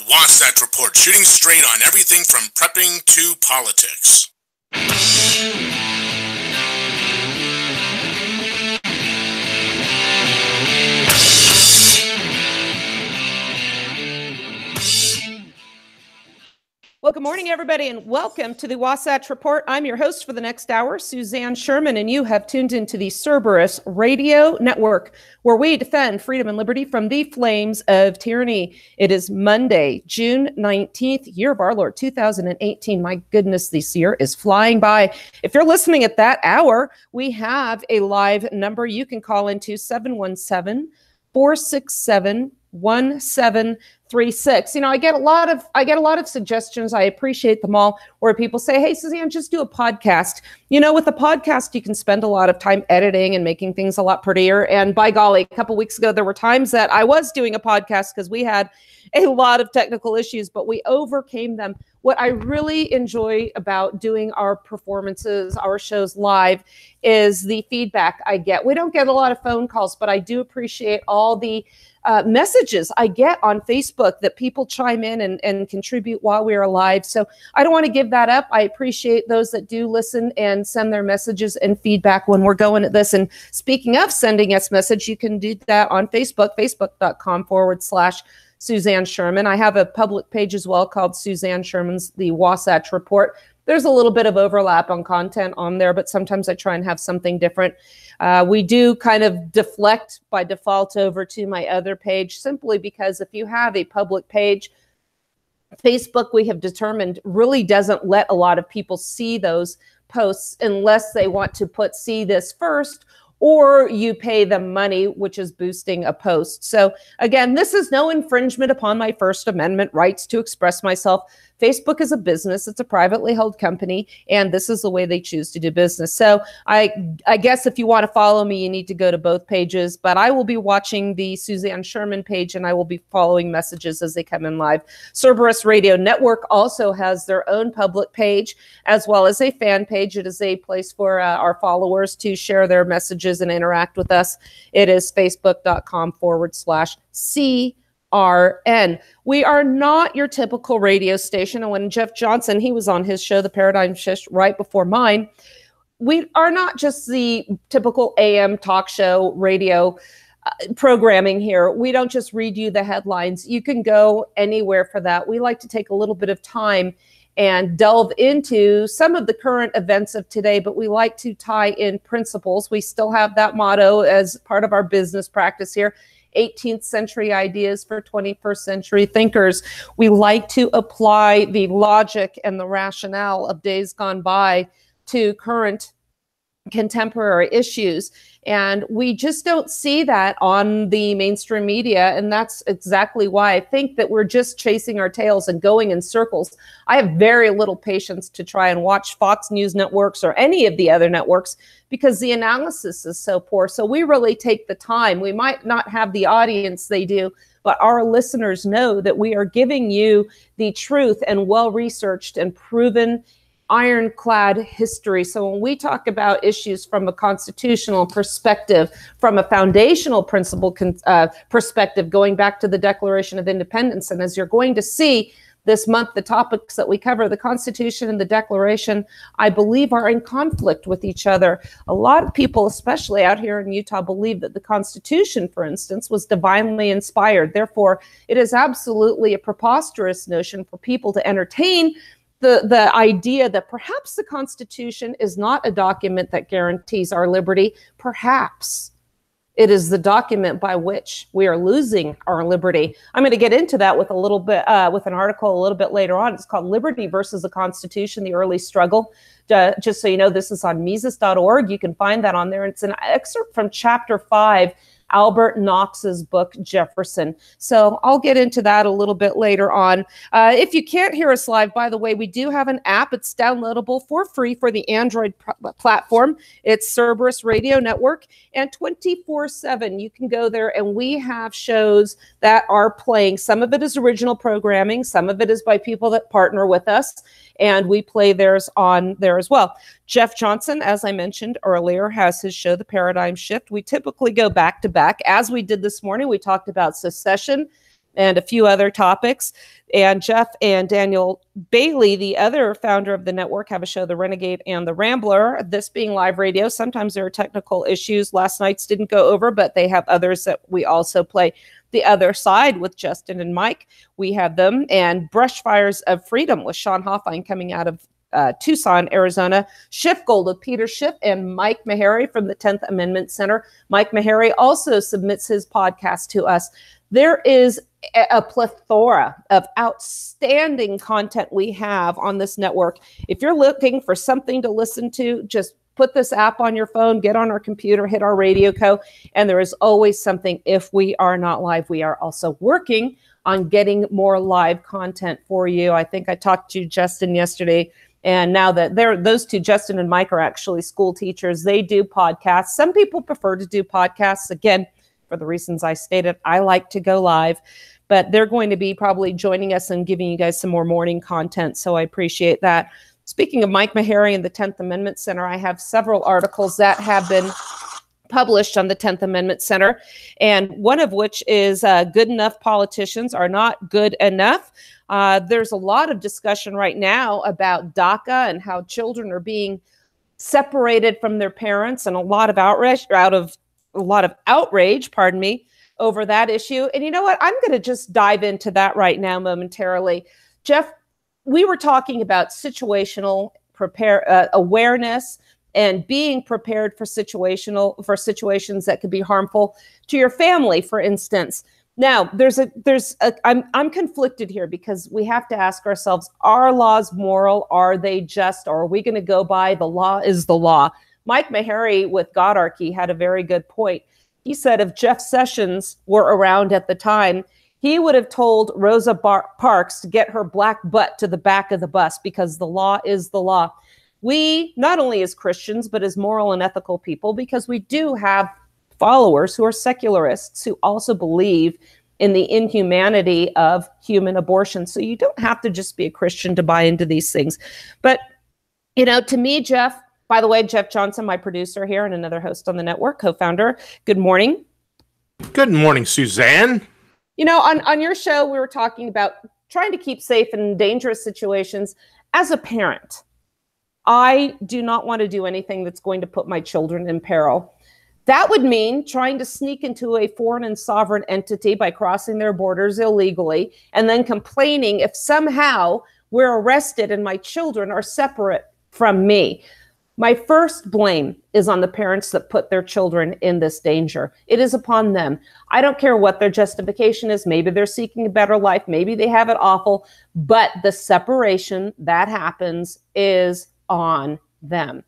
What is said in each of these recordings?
Wasatch Report, shooting straight on everything from prepping to politics. Well, good morning, everybody, and welcome to the Wasatch Report. I'm your host for the next hour, Suzanne Sherman, and you have tuned into the Cerberus Radio Network, where we defend freedom and liberty from the flames of tyranny. It is Monday, June 19th, year of our Lord, 2018. My goodness, this year is flying by. If you're listening at that hour, we have a live number you can call into 717-467-1736. You know, I get a lot of suggestions. I appreciate them all, where people say, hey, Suzanne, just do a podcast. You know, with a podcast, you can spend a lot of time editing and making things a lot prettier. And by golly, a couple weeks ago, there were times that I was doing a podcast because we had a lot of technical issues, but we overcame them. What I really enjoy about doing our performances, our shows live, is the feedback I get. We don't get a lot of phone calls, but I do appreciate all the messages I get on Facebook that people chime in and contribute while we are live. So I don't want to give that up. I appreciate those that do listen and send their messages and feedback when we're going at this. And speaking of sending us message, you can do that on Facebook, facebook.com/Suzanne Sherman. I have a public page as well called Suzanne Sherman's The Wasatch Report. There's a little bit of overlap on content on there, but sometimes I try and have something different. We do kind of deflect by default over to my other page, simply because if you have a public page, Facebook, we have determined, really doesn't let a lot of people see those posts unless they want to put see this first, or you pay them money, which is boosting a post. So again, this is no infringement upon my First Amendment rights to express myself. Facebook is a business. It's a privately held company, and this is the way they choose to do business. So I guess if you want to follow me, you need to go to both pages, but I will be watching the Suzanne Sherman page, and I will be following messages as they come in live. Cerberus Radio Network also has their own public page, as well as a fan page. It is a place for our followers to share their messages and interact with us. It is facebook.com/CRN. We are not your typical radio station. And when Jeff Johnson, he was on his show, The Paradigm Shift, right before mine, we are not just the typical AM talk show radio programming here. We don't just read you the headlines. You can go anywhere for that. We like to take a little bit of time and delve into some of the current events of today, but we like to tie in principles. We still have that motto as part of our business practice here. 18th century ideas for 21st century thinkers. We like to apply the logic and the rationale of days gone by to current contemporary issues. And we just don't see that on the mainstream media. And that's exactly why I think that we're just chasing our tails and going in circles. I have very little patience to try and watch Fox News networks or any of the other networks, because the analysis is so poor. So we really take the time. We might not have the audience they do, but our listeners know that we are giving you the truth and well-researched and proven ironclad history. So when we talk about issues from a constitutional perspective, from a foundational principle perspective, going back to the Declaration of Independence, and as you're going to see this month, the topics that we cover, the Constitution and the Declaration, I believe, are in conflict with each other. A lot of people, especially out here in Utah, believe that the Constitution, for instance, was divinely inspired. Therefore, it is absolutely a preposterous notion for people to entertain the idea that perhaps the Constitution is not a document that guarantees our liberty. Perhaps it is the document by which we are losing our liberty. I'm going to get into that with a little bit, with an article a little bit later on. It's called Liberty versus the Constitution, the Early Struggle. Just so you know, this is on Mises.org. You can find that on there. It's an excerpt from Chapter 5, Albert Knox's book, Jefferson. So I'll get into that a little bit later on. If you can't hear us live, by the way, we do have an app. It's downloadable for free for the Android platform. It's Cerberus Radio Network, and 24/7 you can go there, and we have shows that are playing. Some of it is original programming. Some of it is by people that partner with us, and we play theirs on there as well. Jeff Johnson, as I mentioned earlier, has his show, The Paradigm Shift. We typically go back to back. As we did this morning, we talked about secession and a few other topics. And Jeff and Daniel Bailey, the other founder of the network, have a show, The Renegade and the Rambler, this being live radio. Sometimes there are technical issues. Last night's didn't go over, but they have others that we also play. The Other Side with Justin and Mike, we have them. And Brush Fires of Freedom with Sean Hoffine coming out of Tucson, Arizona. Schiff Gold with Peter Schiff and Mike Meharry from the 10th Amendment Center. Mike Meharry also submits his podcast to us. There is a plethora of outstanding content we have on this network. If you're looking for something to listen to, just put this app on your phone, get on our computer, hit our radio co, and there is always something. If we are not live, we are also working on getting more live content for you. I think I talked to Justin yesterday, and now that those two, Justin and Mike, are actually school teachers. They do podcasts. Some people prefer to do podcasts. Again, for the reasons I stated, I like to go live, but they're going to be probably joining us and giving you guys some more morning content. So I appreciate that. Speaking of Mike Meharry and the 10th Amendment Center, I have several articles that have been published on the 10th Amendment Center, and one of which is Good Enough Politicians Are Not Good Enough. There's a lot of discussion right now about DACA and how children are being separated from their parents, and a lot of outrage, over that issue. And you know what? I'm going to just dive into that right now momentarily. Jeff, we were talking about situational awareness and being prepared for situations that could be harmful to your family, for instance. Now, I'm conflicted here because we have to ask ourselves, are laws moral? Are they just? Or are we going to go by the law is the law? Mike Meharry with Godarchy had a very good point. He said if Jeff Sessions were around at the time, he would have told Rosa Parks to get her black butt to the back of the bus because the law is the law. We, not only as Christians, but as moral and ethical people, because we do have followers who are secularists who also believe in the inhumanity of human abortion. So you don't have to just be a Christian to buy into these things. But, you know, to me, Jeff, by the way, Jeff Johnson, my producer here and another host on the network, co-founder, good morning. Good morning, Suzanne. You know, on your show, we were talking about trying to keep safe in dangerous situations. As a parent, I do not want to do anything that's going to put my children in peril. That would mean trying to sneak into a foreign and sovereign entity by crossing their borders illegally and then complaining if somehow we're arrested and my children are separate from me. My first blame is on the parents that put their children in this danger. It is upon them. I don't care what their justification is. Maybe they're seeking a better life. Maybe they have it awful. But the separation that happens is on them.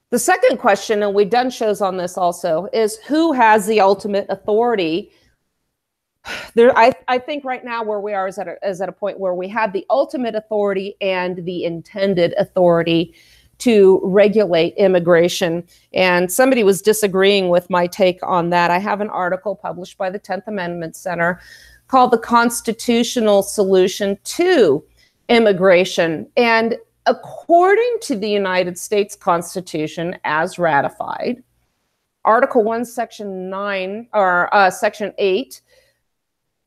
The second question, and we've done shows on this also, is who has the ultimate authority? I think right now where we are is at a point where we have the ultimate authority and the intended authority to regulate immigration. And somebody was disagreeing with my take on that. I have an article published by the 10th Amendment Center called The Constitutional Solution to Immigration. And according to the United States Constitution as ratified, Article 1, Section 9, or Section 8,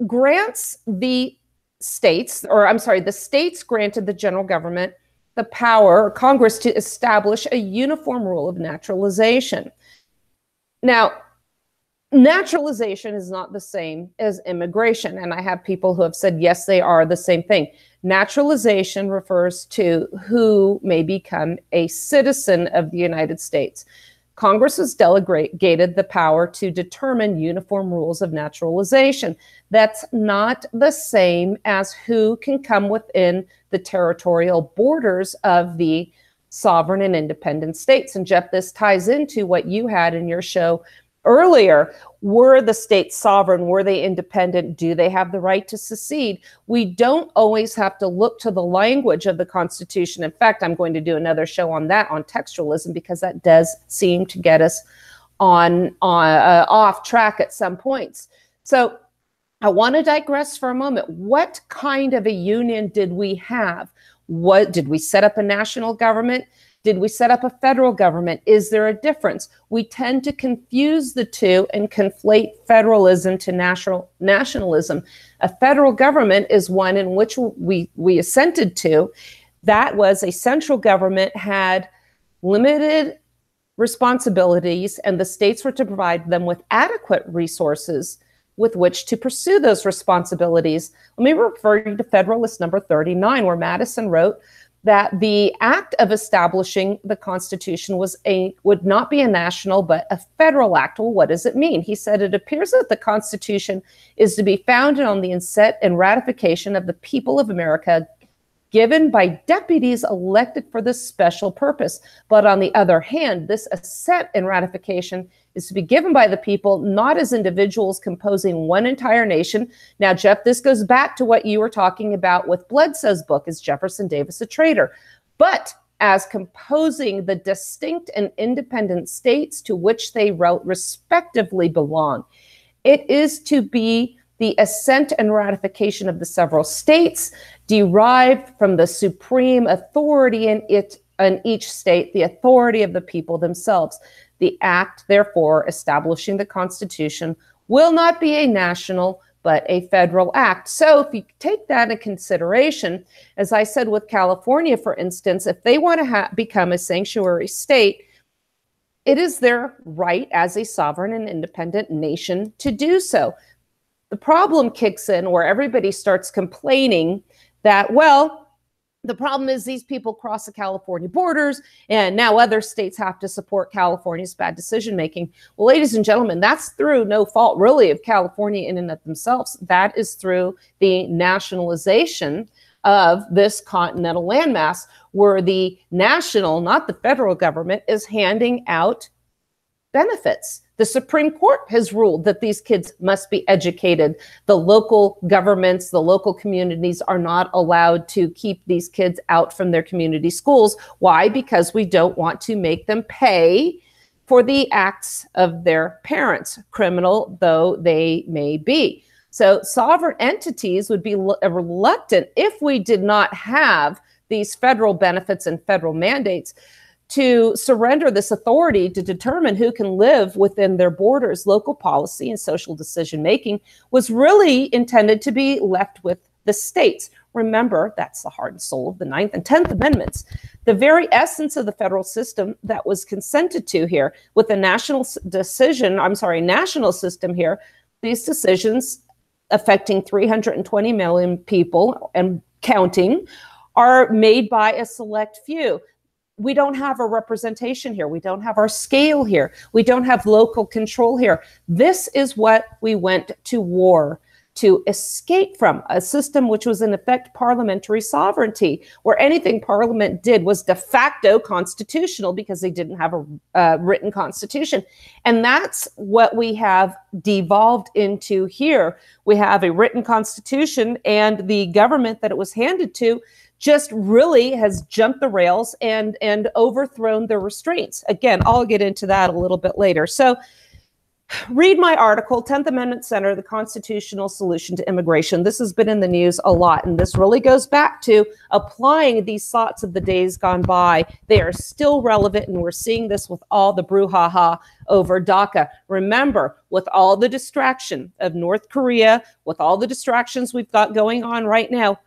grants the states granted the general government the power, or Congress, to establish a uniform rule of naturalization. Now, naturalization is not the same as immigration, and I have people who have said, yes, they are the same thing. Naturalization refers to who may become a citizen of the United States. Congress has delegated the power to determine uniform rules of naturalization. That's not the same as who can come within the territorial borders of the sovereign and independent states. And Jeff, this ties into what you had in your show earlier. Were the states sovereign? Were they independent? Do they have the right to secede? We don't always have to look to the language of the Constitution. In fact, I'm going to do another show on that, on textualism, because that does seem to get us on off track at some points. So I want to digress for a moment. What kind of a union did we have? What did we set up a national government? Did we set up a federal government? Is there a difference? We tend to confuse the two and conflate federalism to nationalism. A federal government is one in which we assented to. That was a central government, had limited responsibilities, and the states were to provide them with adequate resources with which to pursue those responsibilities. Let me refer you to Federalist number 39, where Madison wrote that the act of establishing the Constitution would not be a national but a federal act. Well, what does it mean? He said, it appears that the Constitution is to be founded on the assent and ratification of the people of America, given by deputies elected for this special purpose. But on the other hand, this assent and ratification is to be given by the people, not as individuals composing one entire nation. Now, Jeff, this goes back to what you were talking about with Bledsoe's book, Is Jefferson Davis a Traitor? But as composing the distinct and independent states to which they respectively belong. It is to be the assent and ratification of the several states, derived from the supreme authority in each state, the authority of the people themselves. The act, therefore, establishing the Constitution will not be a national, but a federal act. So if you take that into consideration, as I said with California, for instance, if they want to become a sanctuary state, it is their right as a sovereign and independent nation to do so. The problem kicks in where everybody starts complaining that, well, the problem is these people cross the California borders, and now other states have to support California's bad decision-making. Well, ladies and gentlemen, that's through no fault, really, of California in and of themselves. That is through the nationalization of this continental landmass, where the national, not the federal government, is handing out benefits. The Supreme Court has ruled that these kids must be educated. The local governments, the local communities are not allowed to keep these kids out from their community schools. Why? Because we don't want to make them pay for the acts of their parents, criminal though they may be. So sovereign entities would be reluctant, if we did not have these federal benefits and federal mandates, to surrender this authority to determine who can live within their borders. Local policy and social decision-making was really intended to be left with the states. Remember, that's the heart and soul of the 9th and 10th Amendments. The very essence of the federal system that was consented to here with the national system here, these decisions affecting 320 million people and counting are made by a select few. We don't have a representation here. We don't have our scale here. We don't have local control here. This is what we went to war to escape from, a system which was in effect parliamentary sovereignty, where anything Parliament did was de facto constitutional because they didn't have a written constitution. And that's what we have devolved into here. We have a written constitution, and the government that it was handed to just really has jumped the rails and overthrown the restraints. Again, I'll get into that a little bit later. So read my article, 10th Amendment Center, the Constitutional Solution to Immigration. This has been in the news a lot, and this really goes back to applying these thoughts of the days gone by. They are still relevant, and we're seeing this with all the brouhaha over DACA. Remember, with all the distraction of North Korea, with all the distractions we've got going on right now,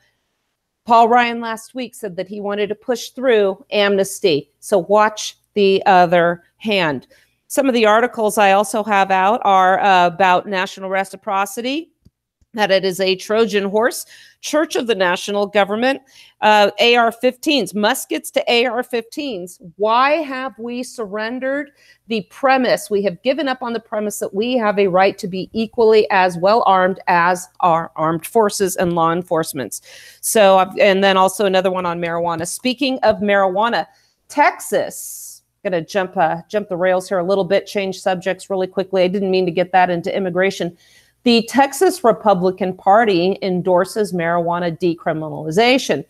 Paul Ryan last week said that he wanted to push through amnesty. So watch the other hand. Some of the articles I also have out are about national reciprocity, that it is a Trojan horse, Church of the National Government, AR-15s, muskets to AR-15s. Why have we surrendered the premise? We have given up on the premise that we have a right to be equally as well armed as our armed forces and law enforcement. So, and then also another one on marijuana. Speaking of marijuana, Texas, going to jump the rails here a little bit, change subjects really quickly. I didn't mean to get that into immigration. The Texas Republican Party endorses marijuana decriminalization.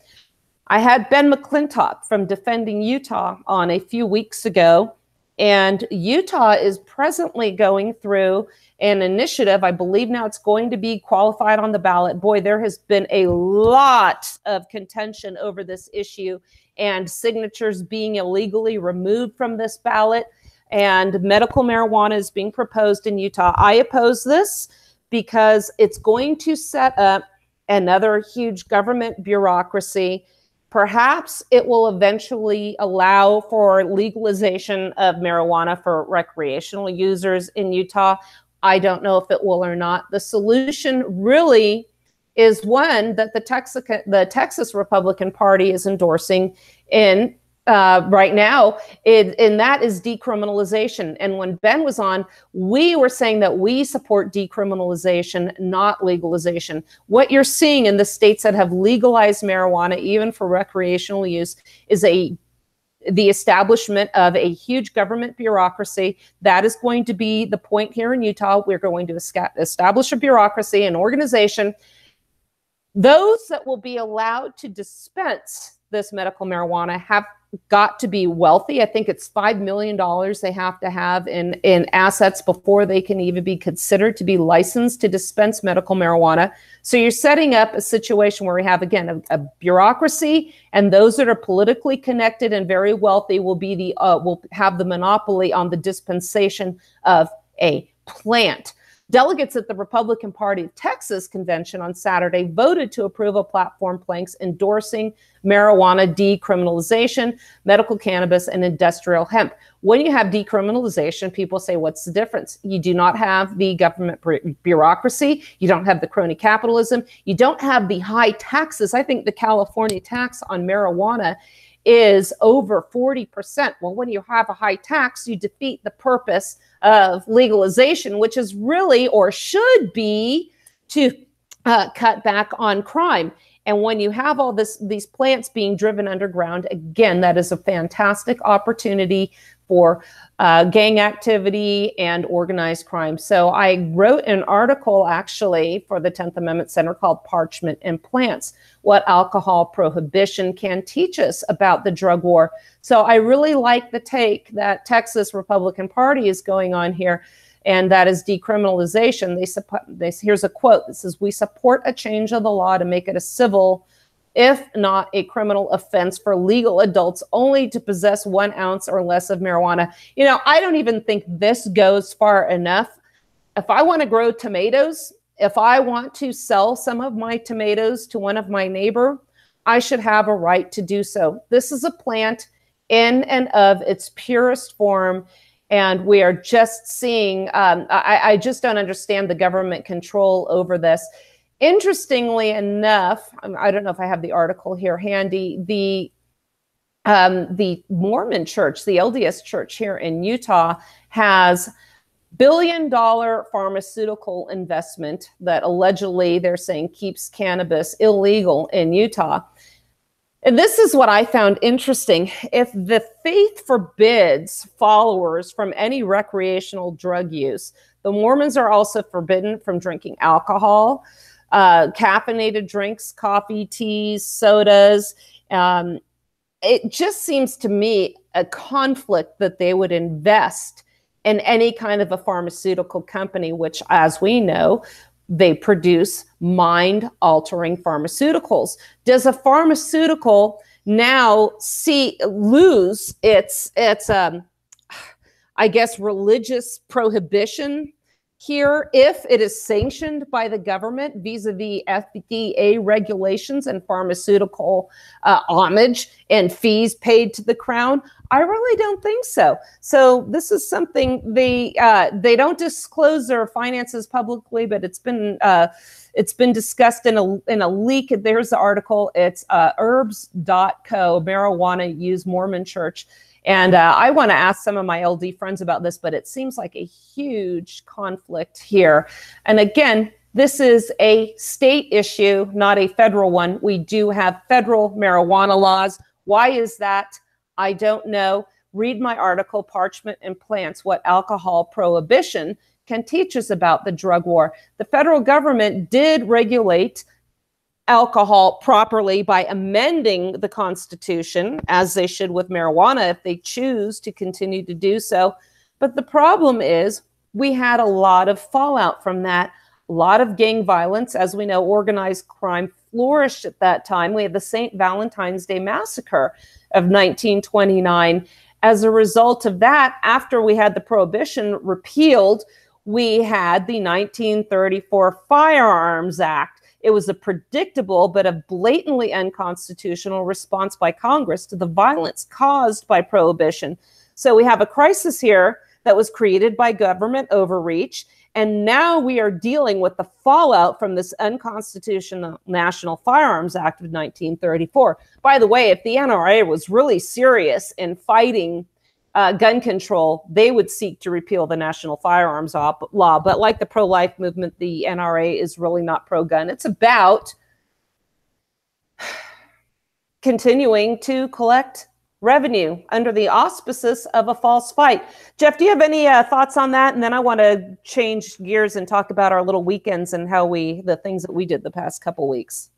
I had Ben McClintock from Defending Utah on a few weeks ago, and Utah is presently going through an initiative. I believe now it's going to be qualified on the ballot. Boy, there has been a lot of contention over this issue and signatures being illegally removed from this ballot. And medical marijuana is being proposed in Utah. I oppose this because it's going to set up another huge government bureaucracy. Perhaps it will eventually allow for legalization of marijuana for recreational users in Utah. I don't know if it will or not. The solution really is one that the Texas Republican Party is endorsing in right now, and that is decriminalization. And when Ben was on, we were saying that we support decriminalization, not legalization. What you're seeing in the states that have legalized marijuana, even for recreational use, is the establishment of a huge government bureaucracy. That is going to be the point here in Utah. We're going to establish a bureaucracy, an organization. Those that will be allowed to dispense this medical marijuana have got to be wealthy. I think it's $5 million they have to have in assets before they can even be considered to be licensed to dispense medical marijuana. So you're setting up a situation where we have, again, a bureaucracy, and those that are politically connected and very wealthy will be will have the monopoly on the dispensation of a plant. Delegates at the Republican Party of Texas convention on Saturday voted to approve a platform planks endorsing marijuana decriminalization, medical cannabis, and industrial hemp. When you have decriminalization, people say, what's the difference? You do not have the government bureaucracy. You don't have the crony capitalism. You don't have the high taxes. I think the California tax on marijuana is over 40%. Well, when you have a high tax, you defeat the purpose of legalization, which is really, or should be, to cut back on crime. And when you have all these plants being driven underground, again, that is a fantastic opportunity for gang activity and organized crime. So I wrote an article actually for the 10th Amendment Center called Parchment and Plants, What Alcohol Prohibition Can Teach Us About the Drug War. So I really like the take that Texas Republican Party is going on here, and that is decriminalization. Here's a quote that says, "We support a change of the law to make it a civil, if not a criminal offense, for legal adults only to possess 1 ounce or less of marijuana." You know, I don't even think this goes far enough. If I want to grow tomatoes, if I want to sell some of my tomatoes to one of my neighbor, I should have a right to do so. This is a plant in and of its purest form. And we are just seeing, I just don't understand the government control over this. Interestingly enough, I don't know if I have the article here handy, the Mormon church, the LDS church here in Utah, has billion-dollar pharmaceutical investment that allegedly they're saying keeps cannabis illegal in Utah. And this is what I found interesting. If the faith forbids followers from any recreational drug use, the Mormons are also forbidden from drinking alcohol, caffeinated drinks, coffee, teas, sodas. It just seems to me a conflict that they would invest in any kind of a pharmaceutical company, which, as we know, they produce mind-altering pharmaceuticals. Does a pharmaceutical now lose its I guess, religious prohibition here if it is sanctioned by the government vis-a-vis FDA regulations and pharmaceutical homage and fees paid to the crown? I really don't think so. So this is something they don't disclose their finances publicly, but it's been discussed in a leak. There's the article. It's herbs.co, Marijuana Use Mormon Church. And I want to ask some of my LD friends about this, but it seems like a huge conflict here. And again, this is a state issue, not a federal one. We do have federal marijuana laws. Why is that? I don't know. Read my article, Parchment and Plants, What Alcohol Prohibition Can Teach Us About the Drug War. The federal government did regulate alcohol properly by amending the Constitution, as they should with marijuana if they choose to continue to do so. But the problem is we had a lot of fallout from that, a lot of gang violence. As we know, organized crime flourished at that time. We had the St. Valentine's Day Massacre of 1929. As a result of that, after we had the Prohibition repealed, we had the 1934 Firearms Act. It was a predictable but a blatantly unconstitutional response by Congress to the violence caused by Prohibition. So we have a crisis here that was created by government overreach, and now we are dealing with the fallout from this unconstitutional National Firearms Act of 1934. By the way, if the NRA was really serious in fighting gun control, they would seek to repeal the National Firearms Law. But like the pro-life movement, the NRA is really not pro-gun. It's about continuing to collect revenue under the auspices of a false fight. Jeff, do you have any thoughts on that? And then I want to change gears and talk about our little weekends and how the things that we did the past couple weeks.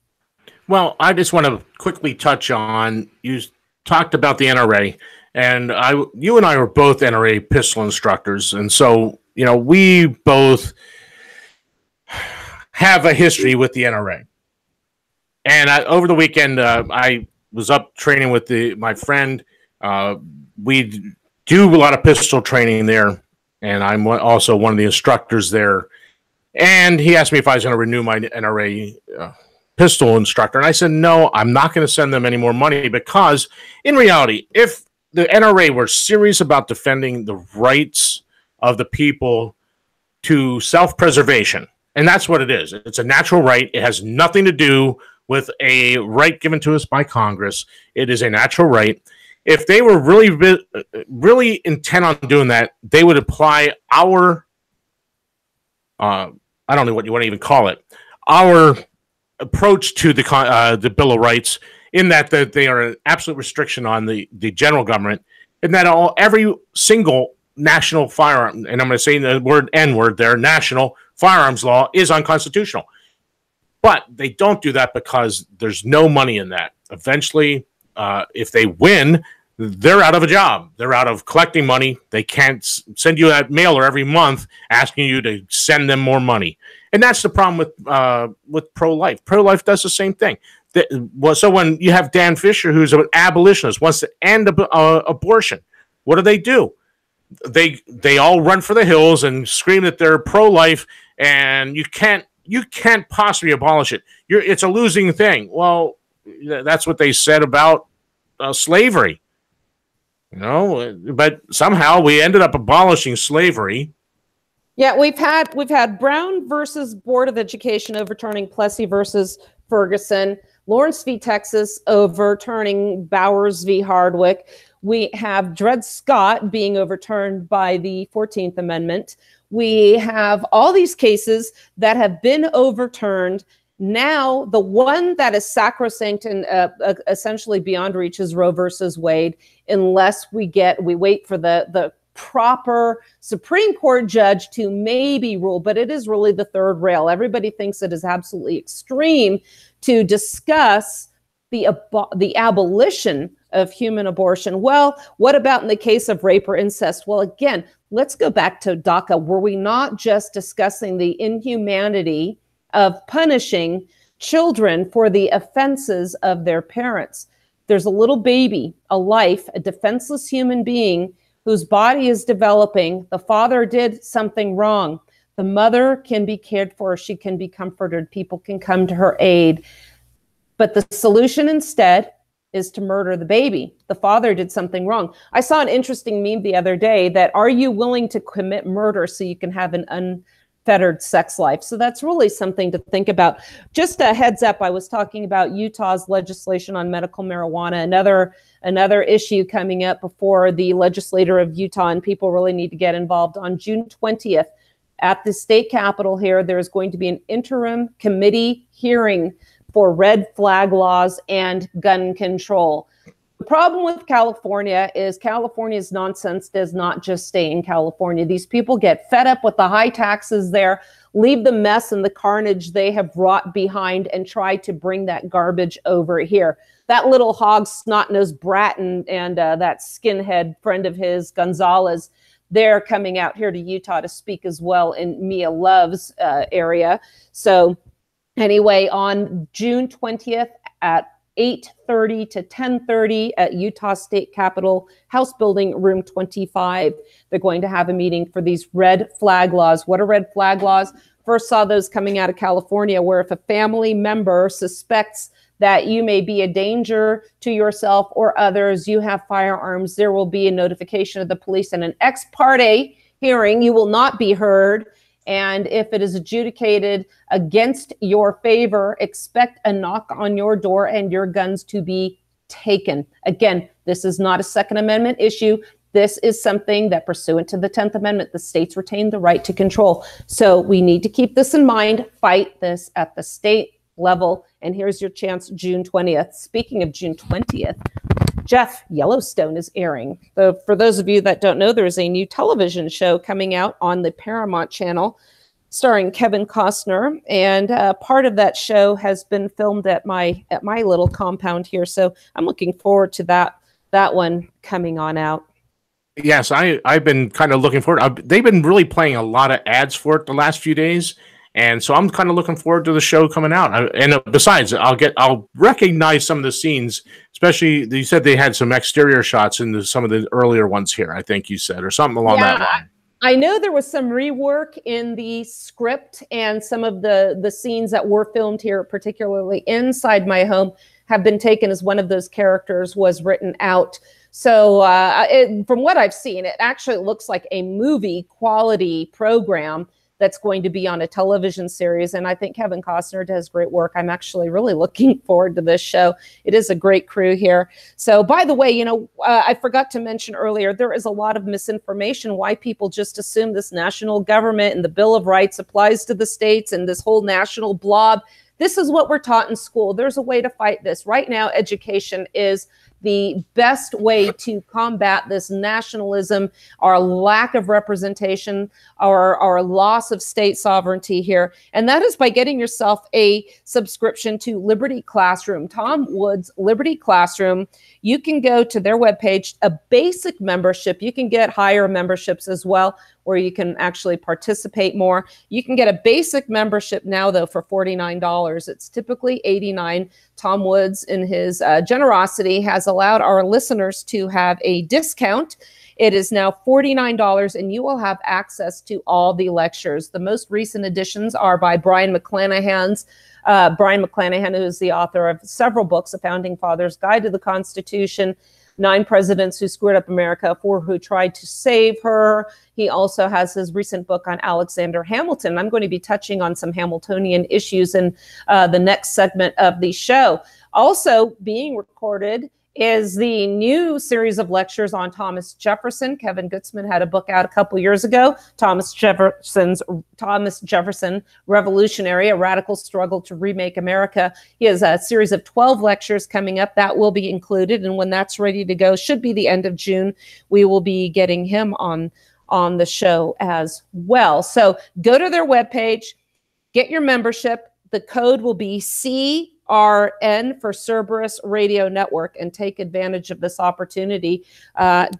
Well, I just want to quickly touch on, you talked about the NRA. And you and I were both NRA pistol instructors. And so, you know, we both have a history with the NRA. And over the weekend, I was up training with my friend. We do a lot of pistol training there. And I'm also one of the instructors there. And he asked me if I was going to renew my NRA pistol instructor. And I said, no, I'm not going to send them any more money, because in reality, if the NRA were serious about defending the rights of the people to self-preservation, and that's what it is. It's a natural right. It has nothing to do with a right given to us by Congress. It is a natural right. If they were really intent on doing that, they would apply our, I don't know what you want to even call it, our approach to the Bill of Rights, in that they are an absolute restriction on the general government, and that every single national firearm, and I'm going to say the word N-word there, national firearms law is unconstitutional. But they don't do that because there's no money in that. Eventually, if they win, they're out of a job. They're out of collecting money. They can't send you that mailer every month asking you to send them more money. And that's the problem with pro-life. Pro-life does the same thing. So when you have Dan Fisher, who's an abolitionist, wants to end abortion, what do? They all run for the hills and scream that they're pro-life, and you can't possibly abolish it. It's a losing thing. Well, that's what they said about slavery, you know. But somehow we ended up abolishing slavery. Yeah, we've had Brown versus Board of Education overturning Plessy versus Ferguson, Lawrence v. Texas overturning Bowers v. Hardwick. We have Dred Scott being overturned by the 14th Amendment. We have all these cases that have been overturned. Now, the one that is sacrosanct and essentially beyond reach is Roe versus Wade, unless we wait for the proper Supreme Court judge to maybe rule, but it is really the third rail. Everybody thinks it is absolutely extreme to discuss the abolition of human abortion. Well, what about in the case of rape or incest? Well, again, let's go back to DACA. Were we not just discussing the inhumanity of punishing children for the offenses of their parents? There's a little baby, a life, a defenseless human being whose body is developing. The father did something wrong. The mother can be cared for. She can be comforted. People can come to her aid. But the solution instead is to murder the baby. The father did something wrong. I saw an interesting meme the other day that, are you willing to commit murder so you can have an unfettered sex life? So that's really something to think about. Just a heads up, I was talking about Utah's legislation on medical marijuana, another issue coming up before the legislature of Utah, and people really need to get involved. On June 20th, at the state capitol here, there's going to be an interim committee hearing for red flag laws and gun control. The problem with California is California's nonsense does not just stay in California. These people get fed up with the high taxes there, leave the mess and the carnage they have wrought behind, and try to bring that garbage over here. That little hog snot-nosed brat and that skinhead friend of his, Gonzalez, they're coming out here to Utah to speak as well in Mia Love's area. So Anyway, on June 20th at 8:30 to 10:30 at Utah State Capitol, House Building, Room 25. They're going to have a meeting for these red flag laws. What are red flag laws? First saw those coming out of California, where if a family member suspects that you may be a danger to yourself or others, you have firearms, there will be a notification of the police and an ex parte hearing. You will not be heard. And if it is adjudicated against your favor, expect a knock on your door and your guns to be taken. Again, this is not a Second Amendment issue. This is something that, pursuant to the 10th Amendment, the states retain the right to control. So we need to keep this in mind, fight this at the state level. And here's your chance, June 20th. Speaking of June 20th, Jeff, Yellowstone is airing. So for those of you that don't know, there's a new television show coming out on the Paramount channel starring Kevin Costner. And part of that show has been filmed at my little compound here. So I'm looking forward to that one coming on out. Yes, I've been kind of looking forward. They've been really playing a lot of ads for it the last few days. And so I'm kind of looking forward to the show coming out. And besides, I'll recognize some of the scenes, especially you said they had some exterior shots in some of the earlier ones here, I think you said, or something along that line. I know there was some rework in the script, and some of the scenes that were filmed here, particularly inside my home, have been taken as one of those characters was written out. So from what I've seen, it actually looks like a movie quality program that's going to be on a television series. And I think Kevin Costner does great work. I'm actually really looking forward to this show. It is a great crew here. So by the way, I forgot to mention earlier, there is a lot of misinformation why people just assume this national government and the Bill of Rights applies to the states and this whole national blob. This is what we're taught in school. There's a way to fight this. Right now, education is the best way to combat this nationalism, our lack of representation, our loss of state sovereignty here. And that is by getting yourself a subscription to Liberty Classroom. Tom Woods' Liberty Classroom. You can go to their webpage, a basic membership. You can get higher memberships as well, where you can actually participate more. You can get a basic membership now, though, for $49. It's typically $89. Tom Woods, in his generosity, has allowed our listeners to have a discount. It is now $49, and you will have access to all the lectures. The most recent editions are by Brian McClanahan, who is the author of several books, A Founding Father's Guide to the Constitution, 9 Presidents Who Screwed Up America, 4 Who Tried to Save Her. He also has his recent book on Alexander Hamilton. I'm going to be touching on some Hamiltonian issues in the next segment of the show. Also being recorded is the new series of lectures on Thomas Jefferson. Kevin Gutzman had a book out a couple years ago, Thomas Jefferson, Revolutionary, A Radical Struggle to Remake America. He has a series of 12 lectures coming up that will be included. And when that's ready to go, should be the end of June, we will be getting him on the show as well. So go to their webpage, get your membership. The code will be CRN for Cerberus Radio Network, and take advantage of this opportunity.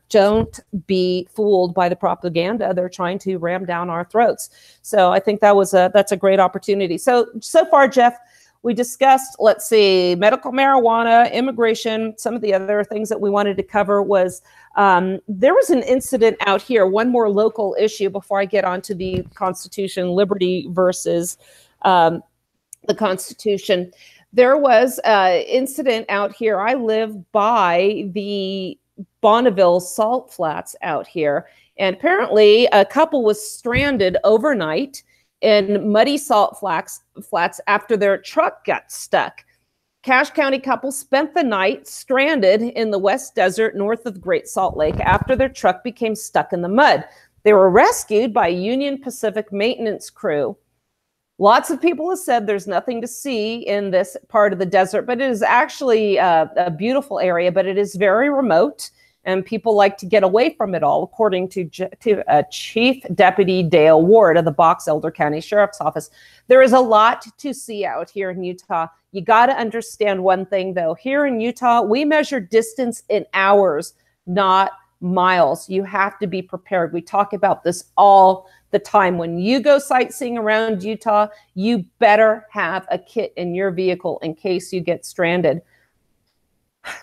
Don't be fooled by the propaganda. They're trying to ram down our throats. So I think that's a great opportunity. So far, Jeff, we discussed, let's see, medical marijuana, immigration. Some of the other things that we wanted to cover was there was an incident out here, one more local issue before I get onto the Constitution, liberty versus the Constitution. There was an incident out here. I live by the Bonneville salt flats out here. And apparently a couple was stranded overnight in muddy salt flats after their truck got stuck. Cache County couple spent the night stranded in the West Desert north of Great Salt Lake after their truck became stuck in the mud. They were rescued by a Union Pacific maintenance crew. Lots of people have said there's nothing to see in this part of the desert, but it is actually a beautiful area, but it is very remote, and people like to get away from it all, according to Chief Deputy Dale Ward of the Box Elder County Sheriff's Office. There is a lot to see out here in Utah. You got to understand one thing, though. Here in Utah, we measure distance in hours, not miles. You have to be prepared. We talk about this all the time. When you go sightseeing around Utah, you better have a kit in your vehicle in case you get stranded.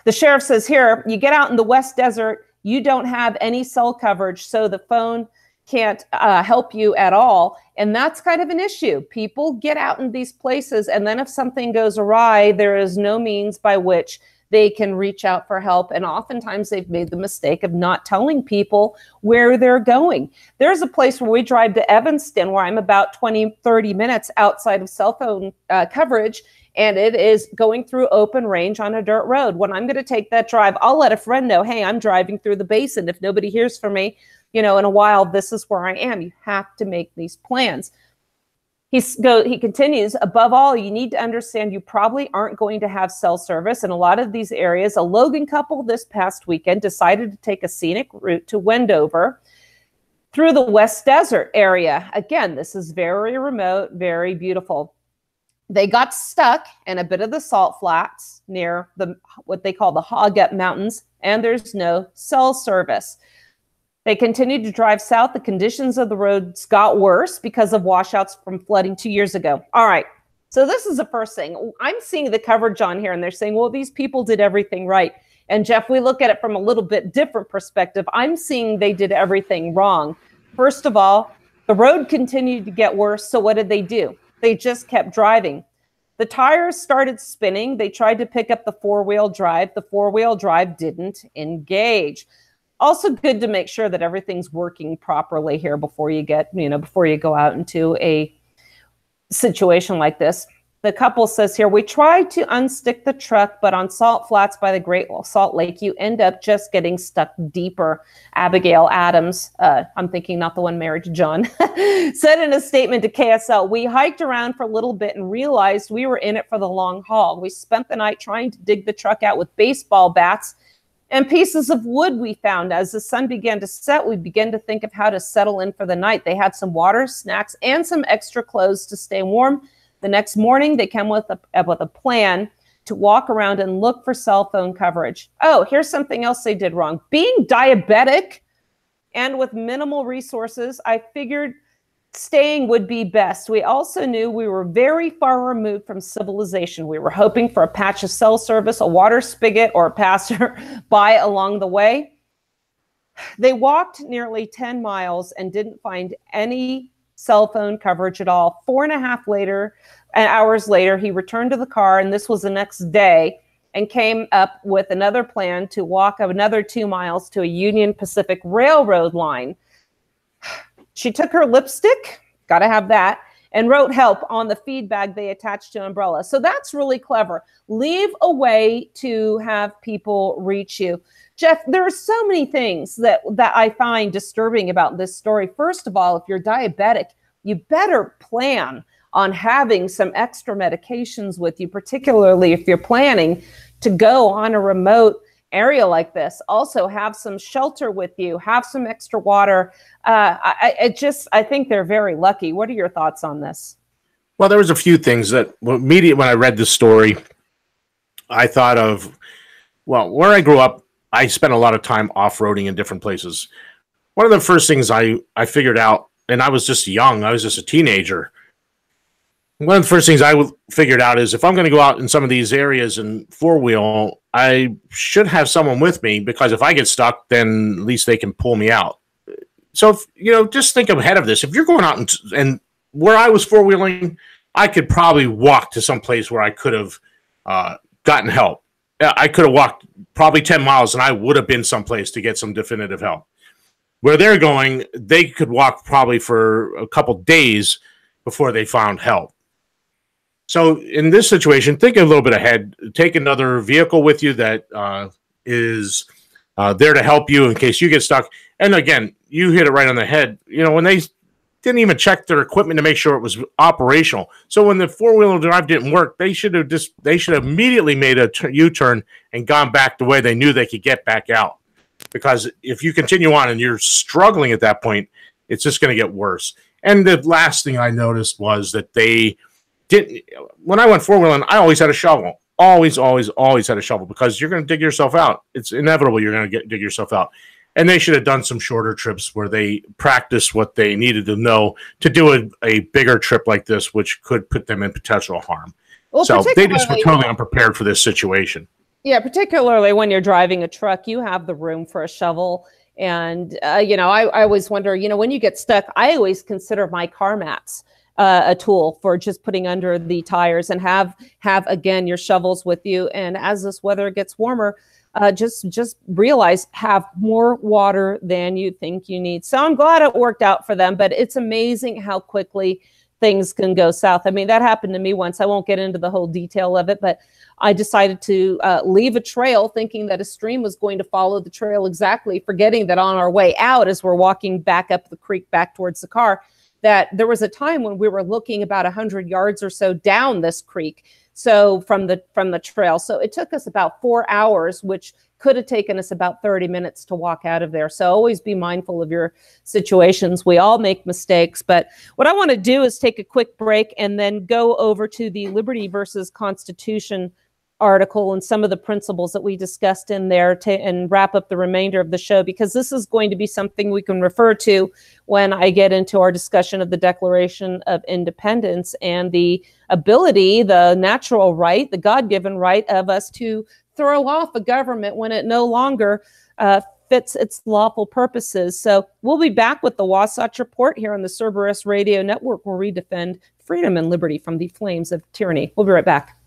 The sheriff says here, you get out in the West Desert, you don't have any cell coverage, so the phone can't help you at all. And that's kind of an issue. People get out in these places, and then if something goes awry, there is no means by which they can reach out for help. And oftentimes they've made the mistake of not telling people where they're going. There's a place where we drive to Evanston where I'm about 20, 30 minutes outside of cell phone coverage, and it is going through open range on a dirt road. When I'm going to take that drive, I'll let a friend know, hey, I'm driving through the basin. If nobody hears from me, in a while, this is where I am. You have to make these plans. He continues, above all, you need to understand you probably aren't going to have cell service in a lot of these areas. A Logan couple this past weekend decided to take a scenic route to Wendover through the West Desert area. Again, this is very remote, very beautiful. They got stuck in a bit of the salt flats near what they call the Hog-Up Mountains, and there's no cell service. They continued to drive south. The conditions of the roads got worse because of washouts from flooding 2 years ago. All right. So this is the first thing. I'm seeing the coverage on here, and they're saying, well, these people did everything right. And Jeff, we look at it from a little bit different perspective. I'm seeing they did everything wrong. First of all, the road continued to get worse. So what did they do? They just kept driving. The tires started spinning. They tried to pick up the four-wheel drive. The four-wheel drive didn't engage. Also good to make sure that everything's working properly here before you go out into a situation like this. The couple says here, we tried to unstick the truck, but on salt flats by the Great Salt Lake, you end up just getting stuck deeper. Abigail Adams, I'm thinking not the one married to John, said in a statement to KSL, we hiked around for a little bit and realized we were in it for the long haul. We spent the night trying to dig the truck out with baseball bats and pieces of wood we found. As the sun began to set, we began to think of how to settle in for the night. They had some water, snacks, and some extra clothes to stay warm. The next morning, they came with a plan to walk around and look for cell phone coverage. Oh, here's something else they did wrong. Being diabetic and with minimal resources, I figured staying would be best. We also knew we were very far removed from civilization. We were hoping for a patch of cell service, a water spigot, or a passer-by along the way. They walked nearly 10 miles and didn't find any cell phone coverage at all. 4.5 hours later, he returned to the car, and this was the next day, and came up with another plan to walk another 2 miles to a Union Pacific Railroad line. She took her lipstick, got to have that, and wrote help on the feed bag they attached to umbrella. So that's really clever. Leave a way to have people reach you. Jeff, there are so many things that I find disturbing about this story. First of all, if you're diabetic, you better plan on having some extra medications with you, particularly if you're planning to go on a remote area like this. Also have some shelter with you, have some extra water. I think they're very lucky. What are your thoughts on this? Well, there was a few things that immediately when I read this story, I thought of, well, where I grew up, I spent a lot of time off-roading in different places. One of the first things I figured out, and I was just young, I was just a teenager. One of the first things I figured out is if I'm going to go out in some of these areas in four-wheel, I should have someone with me, because if I get stuck, then at least they can pull me out. So, just think ahead of this. If you're going out and where I was four-wheeling, I could probably walk to some place where I could have gotten help. I could have walked probably 10 miles, and I would have been someplace to get some definitive help. Where they're going, they could walk probably for a couple days before they found help. So in this situation, think a little bit ahead. Take another vehicle with you that is there to help you in case you get stuck. And again, you hit it right on the head. When they didn't even check their equipment to make sure it was operational. So when the four-wheel drive didn't work, they should have immediately made a U-turn and gone back the way they knew they could get back out. Because if you continue on and you're struggling at that point, it's just going to get worse. And the last thing I noticed was that they didn't. When I went four-wheeling, I always had a shovel. Always had a shovel, because you're going to dig yourself out. It's inevitable you're going to dig yourself out. And they should have done some shorter trips where they practiced what they needed to know to do a bigger trip like this, which could put them in potential harm. Well, so they just were totally unprepared for this situation. Yeah, particularly when you're driving a truck, you have the room for a shovel. And, you know, I always wonder, you know, when you get stuck, I always consider my car mats a tool for just putting under the tires, and have again, your shovels with you. And as this weather gets warmer, just realize, have more water than you think you need. So I'm glad it worked out for them, but it's amazing how quickly things can go south. I mean, that happened to me once. I won't get into the whole detail of it, but I decided to leave a trail thinking that a stream was going to follow the trail exactly, forgetting that on our way out, as we're walking back up the creek back towards the car, that there was a time when we were looking about 100 yards or so down this creek. So from the trail. So it took us about 4 hours, which could have taken us about 30 minutes to walk out of there. So always be mindful of your situations. We all make mistakes. But what I want to do is take a quick break and then go over to the Liberty versus Constitution article and some of the principles that we discussed in there, and wrap up the remainder of the show, because this is going to be something we can refer to when I get into our discussion of the Declaration of Independence and the ability, the natural right, the God-given right of us to throw off a government when it no longer fits its lawful purposes. So we'll be back with the Wasatch Report here on the Cerberus Radio Network, where we defend freedom and liberty from the flames of tyranny. We'll be right back.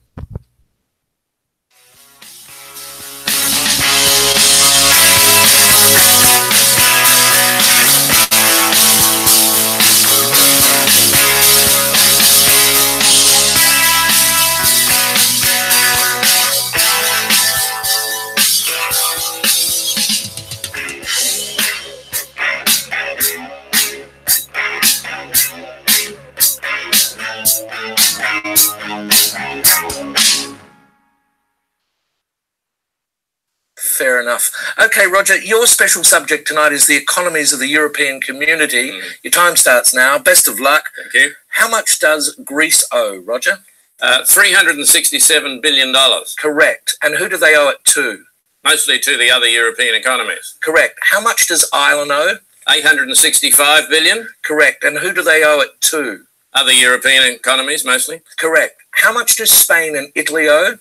Fair enough. Okay, Roger, your special subject tonight is the economies of the European community. Your time starts now. Best of luck. Thank you. How much does Greece owe, Roger? $367 billion. Correct. And who do they owe it to? Mostly to the other European economies. Correct. How much does Ireland owe? $865 billion. Correct. And who do they owe it to? Other European economies, mostly. Correct. How much do Spain and Italy owe?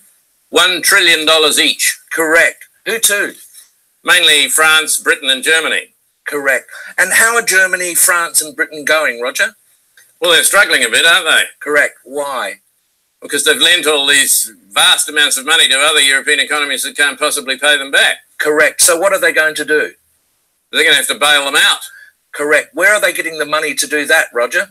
$1 trillion each. Correct. Who to? Mainly France, Britain and Germany. Correct. And how are Germany, France and Britain going, Roger? Well, they're struggling a bit, aren't they? Correct. Why? Because they've lent all these vast amounts of money to other European economies that can't possibly pay them back. Correct. So what are they going to do? They're going to have to bail them out. Correct. Where are they getting the money to do that, Roger?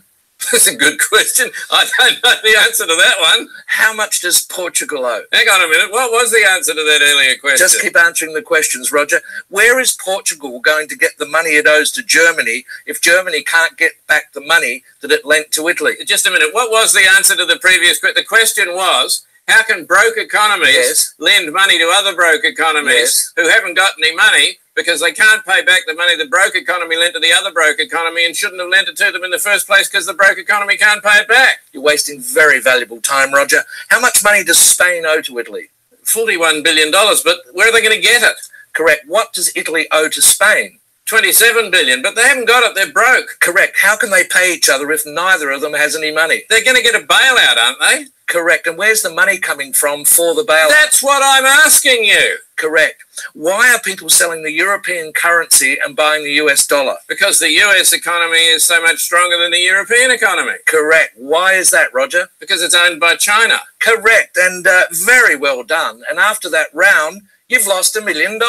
That's a good question. I don't know the answer to that one. How much does Portugal owe? Hang on a minute. What was the answer to that earlier question? Just keep answering the questions, Roger. Where is Portugal going to get the money it owes to Germany if Germany can't get back the money that it lent to Italy? Just a minute. What was the answer to the previous question? The question was, how can broke economies lend money to other broke economies who haven't got any money because they can't pay back the money the broke economy lent to the other broke economy and shouldn't have lent it to them in the first place because the broke economy can't pay it back? You're wasting very valuable time, Roger. How much money does Spain owe to Italy? $41 billion, but where are they going to get it? Correct. What does Italy owe to Spain? $27 billion, but they haven't got it. They're broke. Correct. How can they pay each other if neither of them has any money? They're going to get a bailout, aren't they? Correct. And where's the money coming from for the bailout? That's what I'm asking you. Correct. Why are people selling the European currency and buying the US dollar? Because the US economy is so much stronger than the European economy. Correct. Why is that, Roger? Because it's owned by China. Correct. And very well done. And after that round, you've lost $1 million.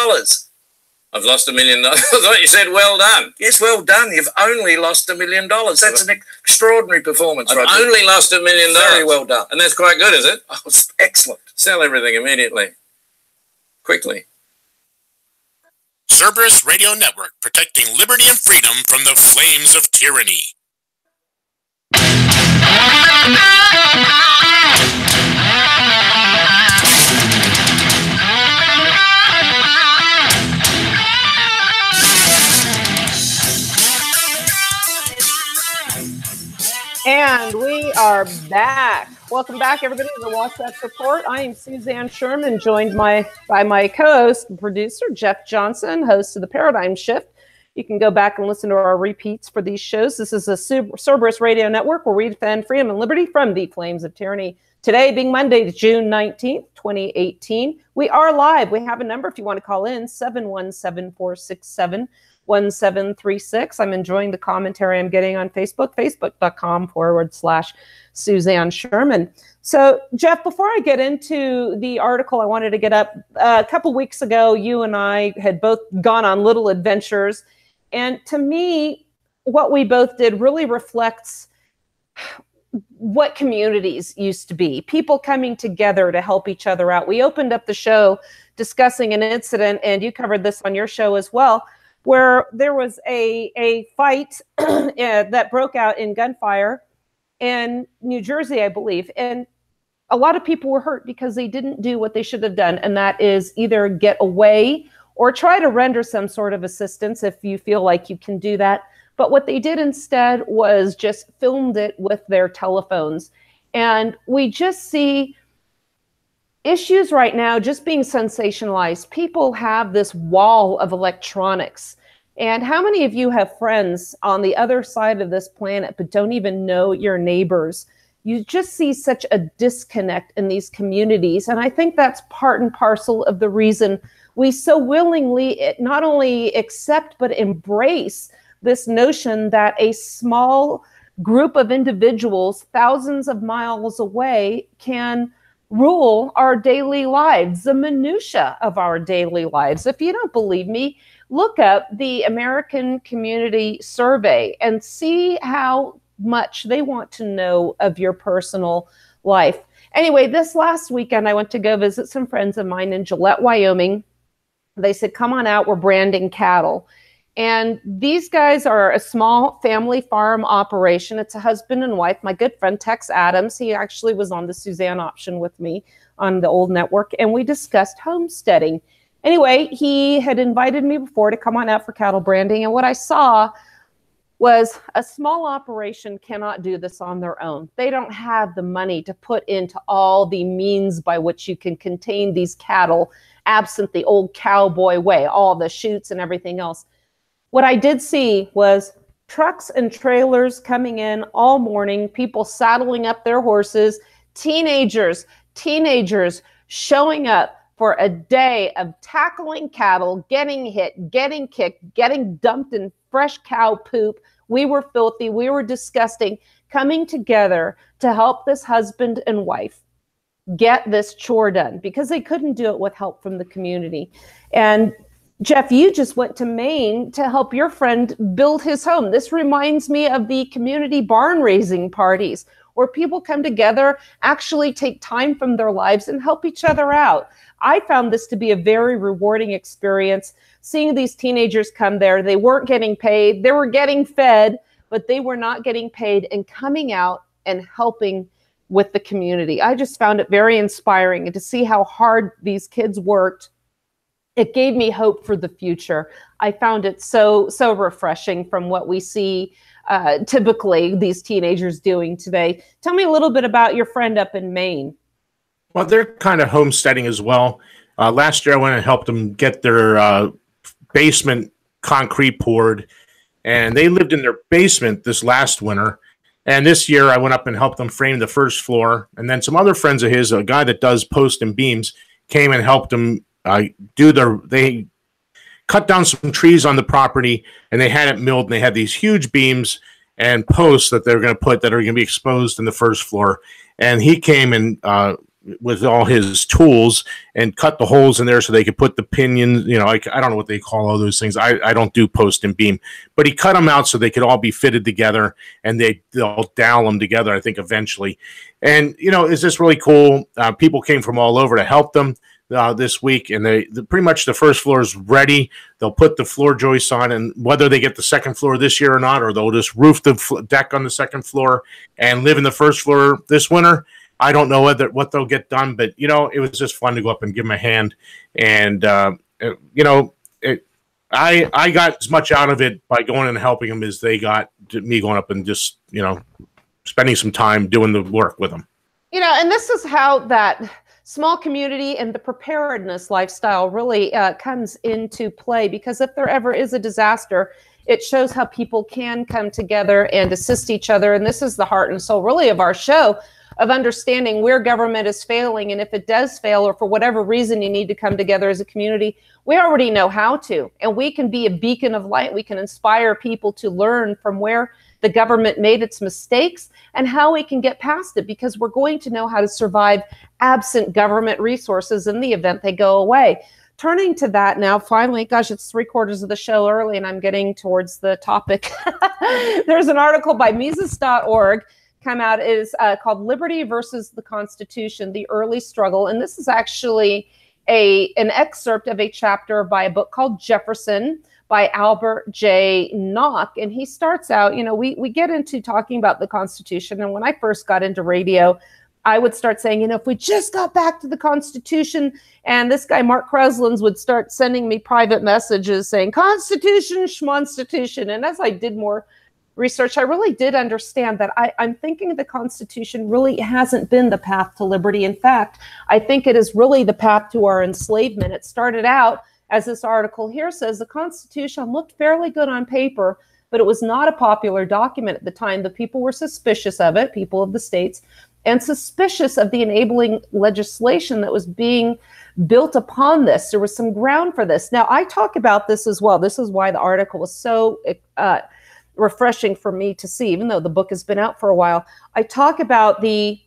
I've lost $1 million. I thought you said well done. Yes, well done. You've only lost $1 million. That's an extraordinary performance, Roger. I've only lost $1 million. Very well done. And that's quite good, is it? Oh, it's excellent. Sell everything immediately. Quickly. Cerberus Radio Network, protecting liberty and freedom from the flames of tyranny. And we are back Welcome back, everybody, to the Wasatch Report. I am Suzanne Sherman, joined by my co-host and producer, Jeff Johnson, host of The Paradigm Shift. You can go back and listen to our repeats for these shows. This is a Cerberus Radio Network where we defend freedom and liberty from the flames of tyranny. Today being Monday, June 19th, 2018. We are live. We have a number if you want to call in, 717-467-1736. I'm enjoying the commentary I'm getting on Facebook, facebook.com/Suzanne Sherman. So, Jeff, before I get into the article I wanted to get up, a couple weeks ago, you and I had both gone on little adventures. And to me, what we both did really reflects what communities used to be, people coming together to help each other out. We opened up the show discussing an incident, and you covered this on your show as well, where there was a fight that broke out in gunfire in New Jersey, I believe. And a lot of people were hurt because they didn't do what they should have done, and that is either get away or try to render some sort of assistance if you feel like you can do that. But what they did instead was just filmed it with their telephones. And we just see issues right now just being sensationalized. People have this wall of electronics. And how many of you have friends on the other side of this planet but don't even know your neighbors? You just see such a disconnect in these communities. And I think that's part and parcel of the reason we so willingly not only accept but embrace this notion that a small group of individuals thousands of miles away can rule our daily lives, the minutia of our daily lives. If you don't believe me, look up the American Community Survey and see how much they want to know of your personal life. Anyway, this last weekend, I went to go visit some friends of mine in Gillette, Wyoming. They said, come on out, we're branding cattle. And these guys are a small family farm operation. It's a husband and wife. My good friend, Tex Adams, he actually was on the Suzanne option with me on the old network, and we discussed homesteading. Anyway, he had invited me before to come on out for cattle branding, and what I saw was a small operation cannot do this on their own. They don't have the money to put into all the means by which you can contain these cattle, absent the old cowboy way, all the chutes and everything else. What I did see was trucks and trailers coming in all morning, people saddling up their horses, teenagers showing up for a day of tackling cattle, getting hit, getting kicked, getting dumped in fresh cow poop. We were filthy, we were disgusting, coming together to help this husband and wife get this chore done because they couldn't do it with help from the community. And Jeff, you just went to Maine to help your friend build his home. This reminds me of the community barn raising parties where people come together, actually take time from their lives and help each other out. I found this to be a very rewarding experience, seeing these teenagers come there. They weren't getting paid. They were getting fed, but they were not getting paid and coming out and helping with the community. I just found it very inspiring, and to see how hard these kids worked, it gave me hope for the future. I found it so refreshing from what we see typically these teenagers doing today. Tell me a little bit about your friend up in Maine. Well, they're kind of homesteading as well. Last year I went and helped them get their basement concrete poured, and they lived in their basement this last winter. And this year I went up and helped them frame the first floor. And then some other friends of his, a guy that does post and beams, came and helped them they cut down some trees on the property, and they had it milled, and they had these huge beams and posts that they're going to put that are going to be exposed in the first floor. And he came and with all his tools and cut the holes in there so they could put the pinions, you know, like, I don't know what they call all those things. I don't do post and beam, but he cut them out so they could all be fitted together, and they'll dowel them together, I think, eventually. And, you know, it's just really cool. People came from all over to help them this week, and pretty much the first floor is ready. They'll put the floor joists on, and whether they get the second floor this year or not, or they'll just roof the deck on the second floor and live in the first floor this winter, I don't know what they'll get done. But, you know, it was just fun to go up and give them a hand. And, you know, I got as much out of it by going and helping them as they got me going up and just, you know, spending some time doing the work with them. You know, and this is how that small community and the preparedness lifestyle really comes into play, because if there ever is a disaster, it shows how people can come together and assist each other. And this is the heart and soul really of our show, of understanding where government is failing. And if it does fail, or for whatever reason you need to come together as a community, we already know how to. And we can be a beacon of light. We can inspire people to learn from where the government made its mistakes and how we can get past it, because we're going to know how to survive absent government resources in the event they go away. Turning to that now, finally, gosh, it's 3/4 of the show early and I'm getting towards the topic. There's an article by Mises.org come out. It is called Liberty versus the Constitution, the Early Struggle. And this is actually an excerpt of a chapter by a book called Jefferson by Albert J. Nock. And he starts out, you know, we get into talking about the Constitution. And when I first got into radio, I would start saying, you know, if we just got back to the Constitution, and this guy, Mark Kreslins, would start sending me private messages saying, Constitution, schmonstitution. And as I did more research, I really did understand that I'm thinking the Constitution really hasn't been the path to liberty. In fact, I think it is really the path to our enslavement. It started out, as this article here says, the Constitution looked fairly good on paper, but it was not a popular document at the time. The people were suspicious of it, people of the states, and suspicious of the enabling legislation that was being built upon this. There was some ground for this. Now, I talk about this as well. This is why the article was so refreshing for me to see, even though the book has been out for a while. I talk about the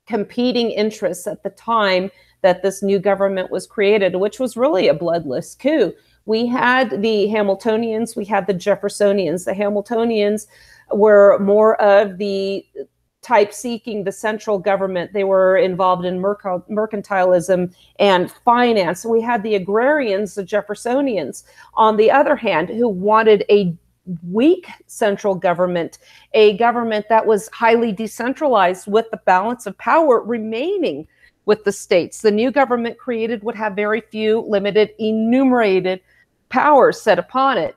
competing interests at the time that this new government was created, which was really a bloodless coup. We had the Hamiltonians, we had the Jeffersonians. The Hamiltonians were more of the type seeking the central government. They were involved in mercantilism and finance. We had the agrarians, the Jeffersonians, on the other hand, who wanted a weak central government, a government that was highly decentralized with the balance of power remaining with the states. The new government created would have very few limited enumerated powers set upon it.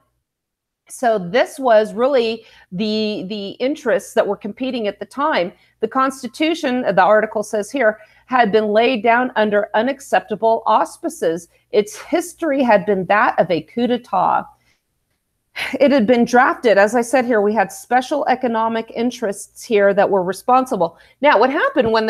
So this was really the interests that were competing at the time. The Constitution, the article says here, had been laid down under unacceptable auspices. Its history had been that of a coup d'etat. It had been drafted, as I said here, we had special economic interests here that were responsible. Now, what happened when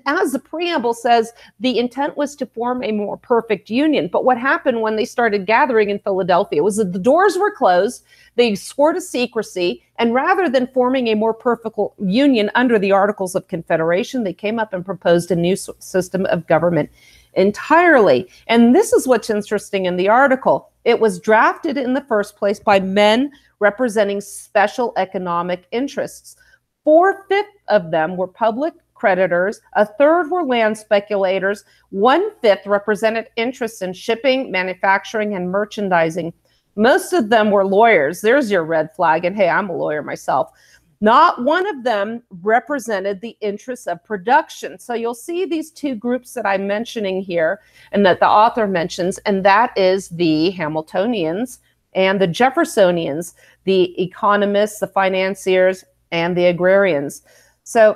as the preamble says, the intent was to form a more perfect union. But what happened when they started gathering in Philadelphia was that the doors were closed, they swore to secrecy, and rather than forming a more perfect union under the Articles of Confederation, they came up and proposed a new system of government entirely. And this is what's interesting in the article. It was drafted in the first place by men representing special economic interests. 4/5 of them were public creditors, 1/3 were land speculators, 1/5 represented interests in shipping, manufacturing, and merchandising. Most of them were lawyers. There's your red flag. And hey, I'm a lawyer myself. Not one of them represented the interests of production. So you'll see these two groups that I'm mentioning here and that the author mentions, and that is the Hamiltonians and the Jeffersonians, the economists, the financiers, and the agrarians. So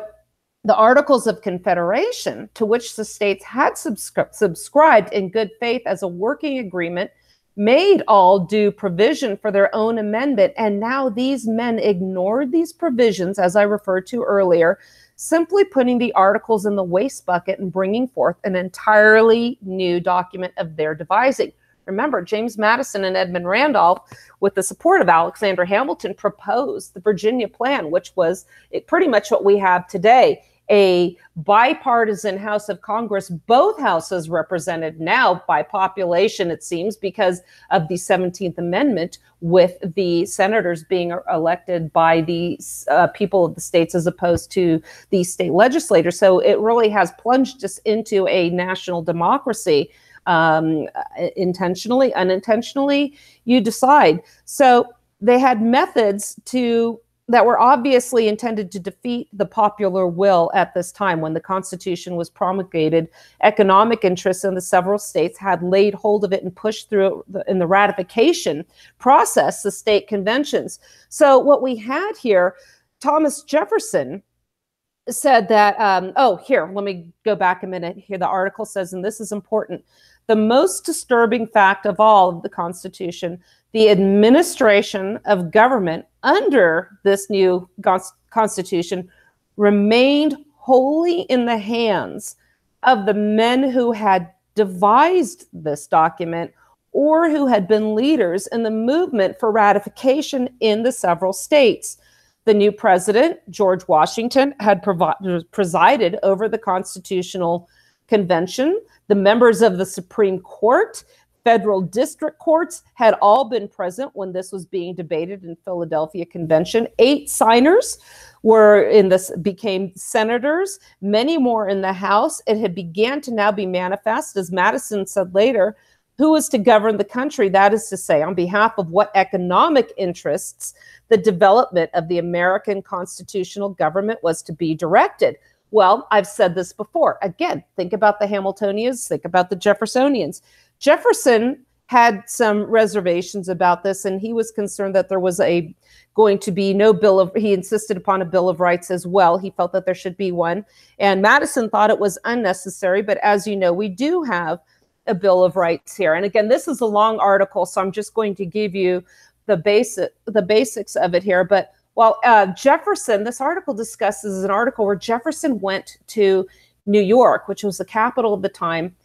the Articles of Confederation, to which the states had subscribed in good faith as a working agreement, made all due provision for their own amendment. And now these men ignored these provisions, as I referred to earlier, simply putting the articles in the waste bucket and bringing forth an entirely new document of their devising. Remember, James Madison and Edmund Randolph, with the support of Alexander Hamilton, proposed the Virginia Plan, which was pretty much what we have today. A bipartisan House of Congress, both houses represented now by population, it seems, because of the 17th Amendment, with the senators being elected by the people of the states as opposed to the state legislators. So it really has plunged us into a national democracy. Intentionally, unintentionally, you decide. So they had methods that were obviously intended to defeat the popular will at this time. When the Constitution was promulgated, economic interests in the several states had laid hold of it and pushed through in the ratification process, the state conventions. So what we had here, Thomas Jefferson said that, oh, here, let me go back a minute. Here, the article says, and this is important, the most disturbing fact of all of the Constitution, the administration of government under this new Constitution remained wholly in the hands of the men who had devised this document or who had been leaders in the movement for ratification in the several states. The new president, George Washington, had presided over the Constitutional Convention. The members of the Supreme Court, federal district courts had all been present when this was being debated in Philadelphia Convention. 8 signers were in this, became senators, many more in the House. It had began to now be manifest, as Madison said later, who was to govern the country, that is to say, on behalf of what economic interests the development of the American constitutional government was to be directed. Well, I've said this before. Again, think about the Hamiltonians, think about the Jeffersonians. Jefferson had some reservations about this, and he was concerned that there was going to be no bill of, he insisted upon a Bill of Rights as well. He felt that there should be one. And Madison thought it was unnecessary, but as you know, we do have a Bill of Rights here. And again, this is a long article, so I'm just going to give you the basics of it here. But while Jefferson, this article discusses an article where Jefferson went to New York, which was the capital of the time.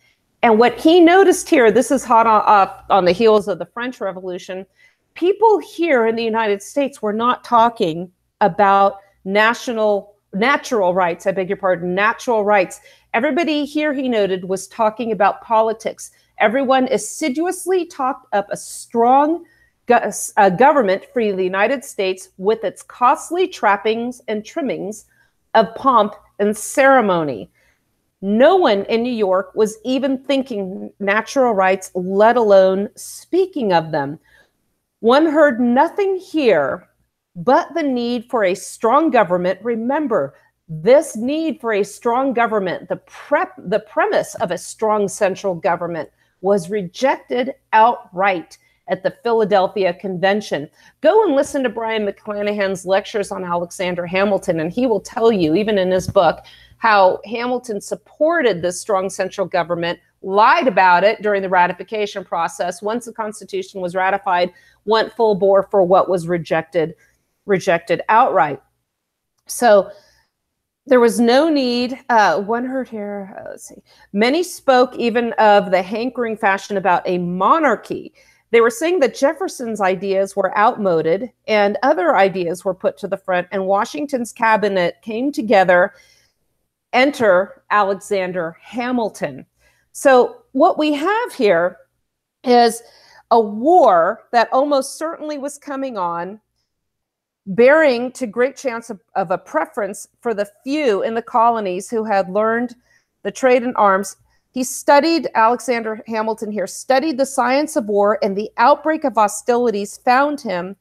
And what he noticed here, this is hot on the heels of the French Revolution, people here in the United States were not talking about natural rights, I beg your pardon, natural rights. Everybody here, he noted, was talking about politics. Everyone assiduously talked up a strong government for the United States with its costly trappings and trimmings of pomp and ceremony. No one in New York was even thinking natural rights, let alone speaking of them. One heard nothing here but the need for a strong government. Remember, this need for a strong government, the premise of a strong central government, was rejected outright at the Philadelphia Convention. Go and listen to Brian McClanahan's lectures on Alexander Hamilton, and he will tell you, even in his book, how Hamilton supported this strong central government, lied about it during the ratification process. Once the Constitution was ratified, went full bore for what was rejected outright. So there was no need. One heard here, let's see. Many spoke even of the hankering fashion about a monarchy. They were saying that Jefferson's ideas were outmoded and other ideas were put to the front, and Washington's cabinet came together. Enter Alexander Hamilton. So what we have here is a war that almost certainly was coming on, bearing to great chance of a preference for the few in the colonies who had learned the trade in arms. He studied, Alexander Hamilton here, studied the science of war, and the outbreak of hostilities found him.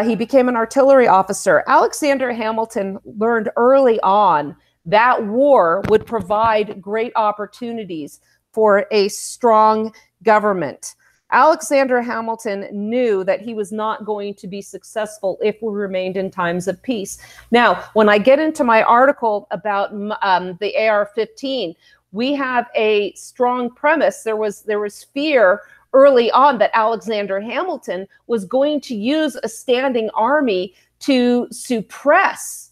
He became an artillery officer. Alexander Hamilton learned early on that war would provide great opportunities for a strong government. Alexander Hamilton knew that he was not going to be successful if we remained in times of peace. Now, when I get into my article about the AR-15, we have a strong premise. There was fear early on that Alexander Hamilton was going to use a standing army to suppress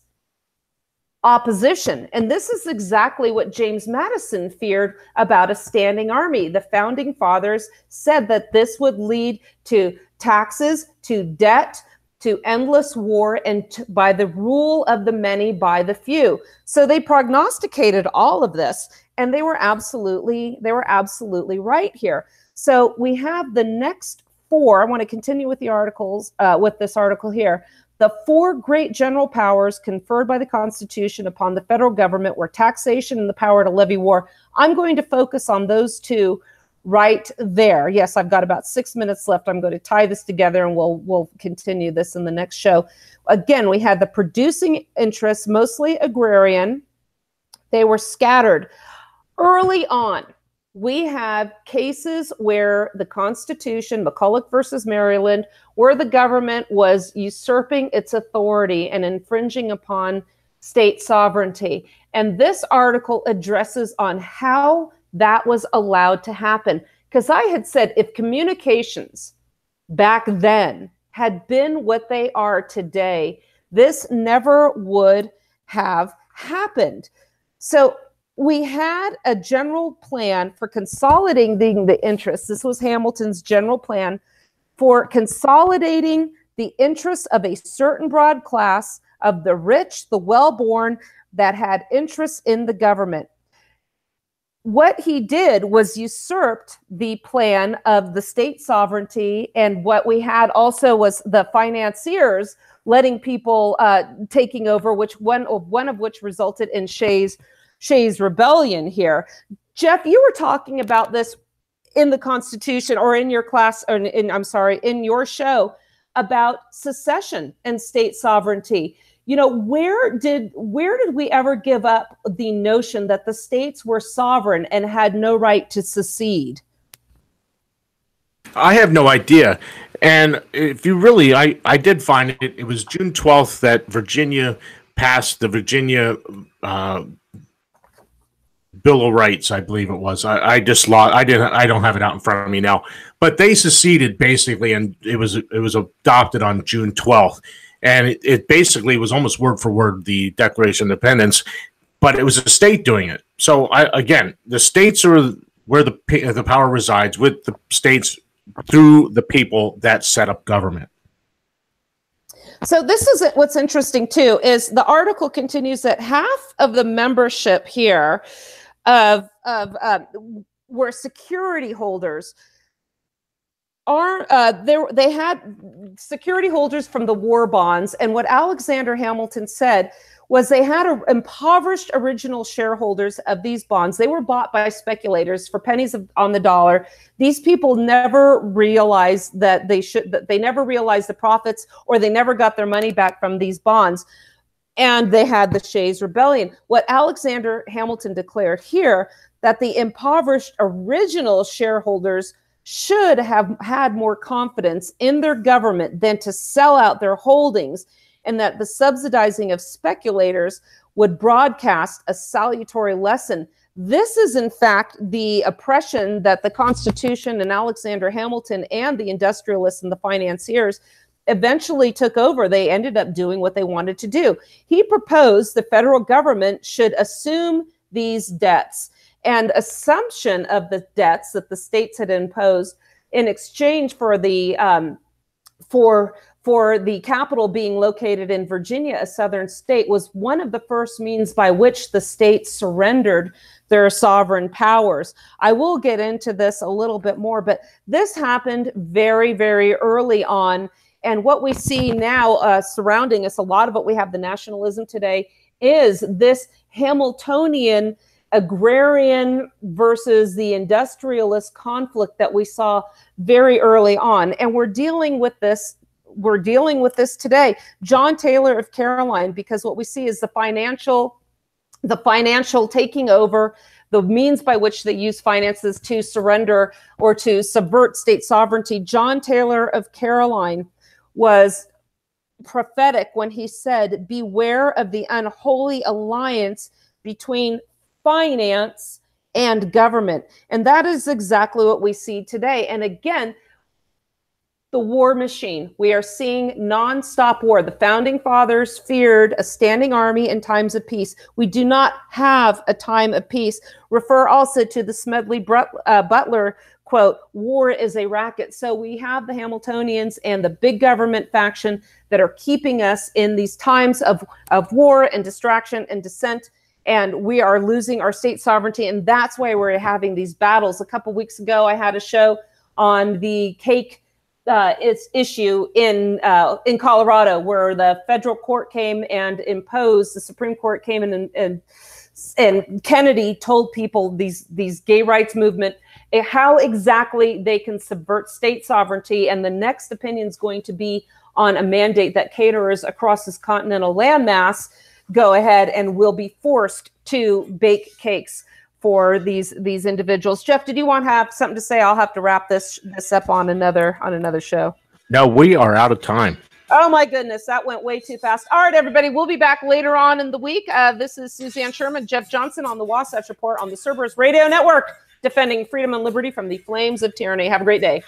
opposition. And this is exactly what James Madison feared about a standing army. The founding fathers said that this would lead to taxes, to debt, to endless war, and by the rule of the many by the few. So they prognosticated all of this, and they were absolutely right here. So we have the next 4. I want to continue with the articles, with this article here. The 4 great general powers conferred by the Constitution upon the federal government were taxation and the power to levy war. I'm going to focus on those 2 right there. Yes, I've got about 6 minutes left. I'm going to tie this together, and we'll continue this in the next show. Again, we had the producing interests, mostly agrarian. They were scattered. Early on, we have cases where the Constitution, McCulloch versus Maryland, where the government was usurping its authority and infringing upon state sovereignty. And this article addresses on how that was allowed to happen. Because I had said if communications back then had been what they are today, this never would have happened. So we had a general plan for consolidating the interests. This was Hamilton's general plan for consolidating the interests of a certain broad class of the rich, the well-born, that had interests in the government. What he did was usurped the plan of the state sovereignty, and what we had also was the financiers letting people taking over, which one of which resulted in Shays' rebellion here. Jeff, you were talking about this in the Constitution, or in your class, or in your show, about secession and state sovereignty. You know, where did we ever give up the notion that the states were sovereign and had no right to secede? I have no idea. And if you really, I did find it was June 12th that Virginia passed the Virginia Bill of Rights, I believe it was. I just lost. I don't have it out in front of me now. But they seceded basically, and it was adopted on June 12th, and it basically was almost word for word the Declaration of Independence, but it was a state doing it. So again, the states are where the power resides, with the states through the people that set up government. So this is what's interesting too, is the article continues that half of the membership here were security holders. They had security holders from the war bonds, and what Alexander Hamilton said was they had impoverished original shareholders of these bonds. They were bought by speculators for pennies on the dollar. These people never realized that they never realized the profits, or they never got their money back from these bonds. And they had the Shays' Rebellion. What Alexander Hamilton declared here, that the impoverished original shareholders should have had more confidence in their government than to sell out their holdings, and that the subsidizing of speculators would broadcast a salutary lesson. This is, in fact, the oppression that the Constitution and Alexander Hamilton and the industrialists and the financiers eventually took over. They ended up doing what they wanted to do. He proposed the federal government should assume these debts, and assumption of the debts that the states had imposed in exchange for the capital being located in Virginia, a southern state, was one of the first means by which the states surrendered their sovereign powers. I will get into this a little bit more, but this happened very, very early on. And what we see now surrounding us, a lot of what we have the nationalism today, is this Hamiltonian agrarian versus the industrialist conflict that we saw very early on. And we're dealing with this today. John Taylor of Caroline, because what we see is the financial taking over, the means by which they use finances to surrender or to subvert state sovereignty. John Taylor of Caroline was prophetic when he said, "Beware of the unholy alliance between finance and government." And that is exactly what we see today. And again, the war machine. We are seeing nonstop war. The founding fathers feared a standing army in times of peace. We do not have a time of peace. Refer also to the Smedley Butler quote, "War is a racket." So we have the Hamiltonians and the big government faction that are keeping us in these times of war and distraction and dissent. And we are losing our state sovereignty. And that's why we're having these battles. A couple weeks ago, I had a show on the cake issue in Colorado, where the federal court came and imposed, the Supreme Court came in and Kennedy told people, these gay rights movement, how exactly they can subvert state sovereignty. And the next opinion is going to be on a mandate that caterers across this continental landmass go ahead and will be forced to bake cakes for these individuals. Jeff, did you want to have something to say? I'll have to wrap this up on another show. No, we are out of time. Oh my goodness, that went way too fast. All right, everybody, we'll be back later on in the week. This is Suzanne Sherman, Jeff Johnson on the Wasatch Report on the Cerberus Radio Network, defending freedom and liberty from the flames of tyranny. Have a great day.